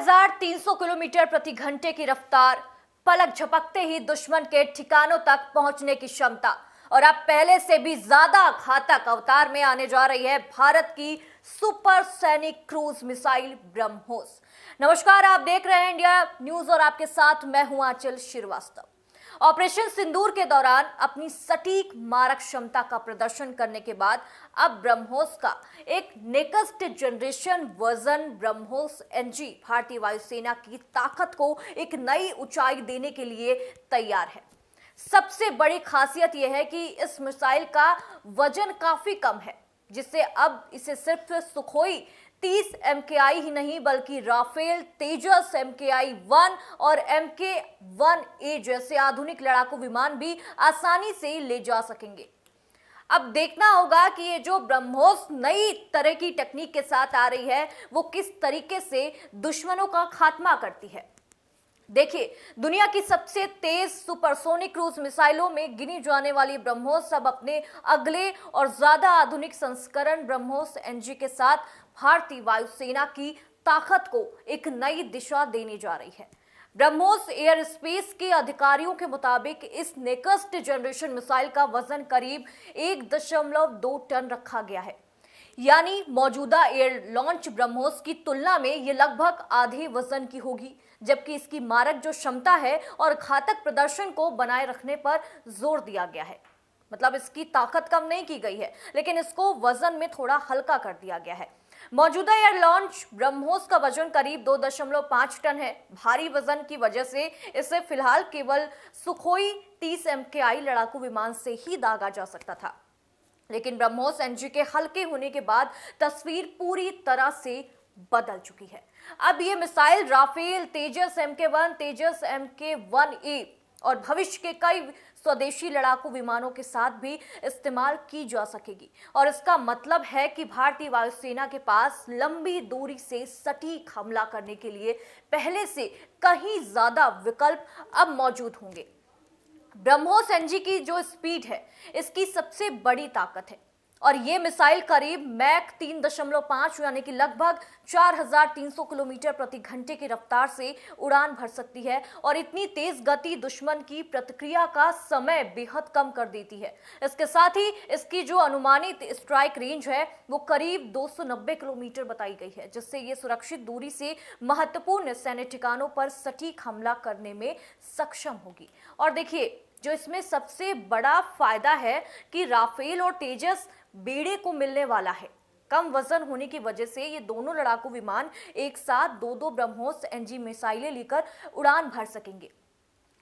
4,300 kilometre प्रति घंटे की रफ्तार, पलक झपकते ही दुश्मन के ठिकानों तक पहुंचने की क्षमता और अब पहले से भी ज्यादा घातक अवतार में आने जा रही है भारत की सुपर सैनिक क्रूज मिसाइल ब्रह्मोस। नमस्कार, आप देख रहे हैं इंडिया न्यूज और आपके साथ मैं हूं आंचल श्रीवास्तव। ऑपरेशन सिंदूर के दौरान अपनी सटीक मारक क्षमता का प्रदर्शन करने के बाद अब ब्रह्मोस का एक next generation version BrahMos NG भारतीय वायुसेना की ताकत को एक नई ऊंचाई देने के लिए तैयार है। सबसे बड़ी खासियत यह है कि इस मिसाइल का वजन काफी कम है, जिससे अब इसे सिर्फ सुखोई 30 MKI ही नहीं बल्कि राफेल, तेजस MKI-1 और MK-1A जैसे आधुनिक लड़ाकू विमान भी आसानी से ले जा सकेंगे। अब देखना होगा कि ये जो ब्रह्मोस नई तरह की टेक्निक के साथ आ रही है वो किस तरीके से दुश्मनों का खात्मा करती है। देखिए, दुनिया की सबसे तेज सुपरसोनिक क्रूज मिसाइलों में गिनी जाने वाली ब्रह्मोस अब अपने अगले और ज्यादा आधुनिक संस्करण ब्रह्मोस एनजी के साथ भारतीय वायुसेना की ताकत को एक नई दिशा देने जा रही है। ब्रह्मोस एयर स्पेस के अधिकारियों के मुताबिक इस नेक्स्ट जनरेशन मिसाइल का वजन करीब 1.2 टन रखा गया है, यानी मौजूदा एयर लॉन्च ब्रह्मोस की तुलना में ये लगभग आधे वजन की होगी, जबकि इसकी मारक जो क्षमता है और घातक प्रदर्शन को बनाए रखने पर जोर दिया गया है। मतलब इसकी ताकत कम नहीं की गई है, लेकिन इसको वजन में थोड़ा हल्का कर दिया गया है। मौजूदा एयर लॉन्च ब्रह्मोस का वजन करीब 2.5 टन है। भारी वजन की वजह से इसे फिलहाल केवल सुखोई 30 MKI लड़ाकू विमान से ही दागा जा सकता था, लेकिन ब्रह्मोस एनजी के हल्के होने के बाद तस्वीर पूरी तरह से बदल चुकी है। अब ये मिसाइल राफेल, तेजस MK-1, तेजस MK-1A और भविष्य के कई स्वदेशी लड़ाकू विमानों के साथ भी इस्तेमाल की जा सकेगी और इसका मतलब है कि भारतीय वायुसेना के पास लंबी दूरी से सटीक हमला करने के लिए पहले से कहीं ज्यादा विकल्प अब मौजूद होंगे। ब्रह्मोस एनजी की जो स्पीड है इसकी सबसे बड़ी ताकत है और ये मिसाइल करीब मैक 3.5 यानी कि लगभग 4,300 किलोमीटर प्रति घंटे की रफ्तार से उड़ान भर सकती है और इतनी तेज गति दुश्मन की प्रतिक्रिया का समय बेहद कम कर देती है। इसके साथ ही इसकी जो अनुमानित स्ट्राइक रेंज है वो करीब 290 किलोमीटर बताई गई है, जिससे ये सुरक्षित दूरी से महत्वपूर्ण सैन्य ठिकानों पर सटीक हमला करने में सक्षम होगी। और देखिए, जो इसमें सबसे बड़ा फायदा है कि राफेल और तेजस बेड़े को मिलने वाला है। कम वजन होने की वजह से ये दोनों लड़ाकू विमान एक साथ दो ब्रह्मोस एनजी मिसाइलें लेकर उड़ान भर सकेंगे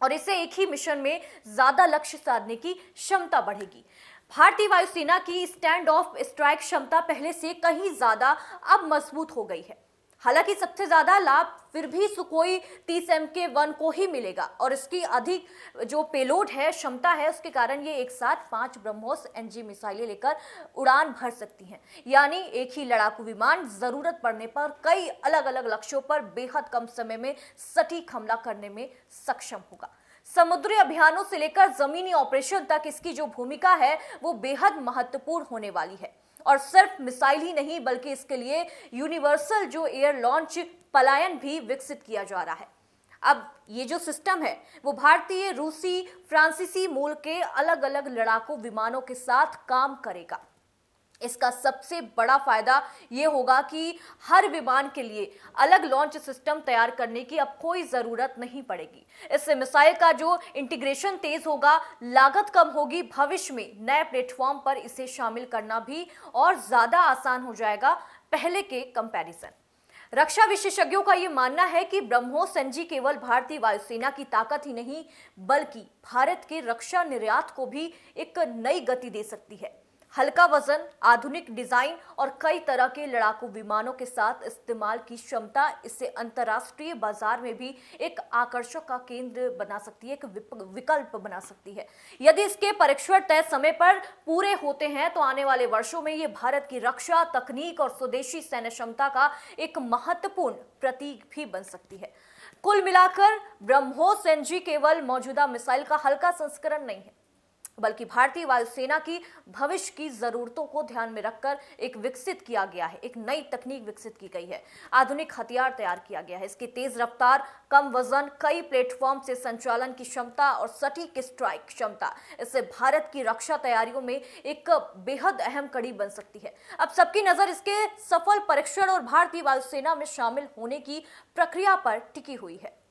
और इससे एक ही मिशन में ज्यादा लक्ष्य साधने की क्षमता बढ़ेगी। भारतीय वायुसेना की स्टैंड ऑफ स्ट्राइक क्षमता पहले से कहीं ज्यादा अब मजबूत हो गई है। हालांकि सबसे ज्यादा लाभ फिर भी सुखोई 30 MK-1 को ही मिलेगा और इसकी अधिक जो पेलोड है, क्षमता है, उसके कारण ये एक साथ 5 ब्रह्मोस एनजी मिसाइलें लेकर उड़ान भर सकती हैं, यानी एक ही लड़ाकू विमान जरूरत पड़ने पर कई अलग अलग लक्ष्यों पर बेहद कम समय में सटीक हमला करने में सक्षम होगा। समुद्री अभियानों से लेकर जमीनी ऑपरेशन तक इसकी जो भूमिका है वो बेहद महत्वपूर्ण होने वाली है और सिर्फ मिसाइल ही नहीं बल्कि इसके लिए यूनिवर्सल जो एयर लॉन्च पलायन भी विकसित किया जा रहा है। अब ये जो सिस्टम है वो भारतीय, रूसी, फ्रांसीसी मूल के अलग अलग लड़ाकू विमानों के साथ काम करेगा। इसका सबसे बड़ा फायदा ये होगा कि हर विमान के लिए अलग लॉन्च सिस्टम तैयार करने की अब कोई जरूरत नहीं पड़ेगी। इससे मिसाइल का जो इंटीग्रेशन तेज होगा, लागत कम होगी, भविष्य में नए प्लेटफॉर्म पर इसे शामिल करना भी और ज्यादा आसान हो जाएगा पहले के कंपैरिजन। रक्षा विशेषज्ञों का यह मानना है कि ब्रह्मोस एनजी केवल भारतीय वायुसेना की ताकत ही नहीं बल्कि भारत के रक्षा निर्यात को भी एक नई गति दे सकती है। हल्का वजन, आधुनिक डिजाइन और कई तरह के लड़ाकू विमानों के साथ इस्तेमाल की क्षमता इसे अंतर्राष्ट्रीय बाजार में भी एक आकर्षण का केंद्र बना सकती है, एक विकल्प बना सकती है। यदि इसके परीक्षण तय समय पर पूरे होते हैं तो आने वाले वर्षों में ये भारत की रक्षा तकनीक और स्वदेशी सैन्य क्षमता का एक महत्वपूर्ण प्रतीक भी बन सकती है। कुल मिलाकर ब्रह्मोस एनजी केवल मौजूदा मिसाइल का हल्का संस्करण नहीं है, बल्कि भारतीय वायुसेना की भविष्य की जरूरतों को ध्यान में रखकर एक विकसित किया गया है, एक नई तकनीक विकसित की गई है, आधुनिक हथियार तैयार किया गया है। इसकी तेज रफ्तार, कम वजन, कई प्लेटफॉर्म से संचालन की क्षमता और सटीक स्ट्राइक क्षमता, इससे भारत की रक्षा तैयारियों में एक बेहद अहम कड़ी बन सकती है। अब सबकी नजर इसके सफल परीक्षण और भारतीय वायुसेना में शामिल होने की प्रक्रिया पर टिकी हुई है।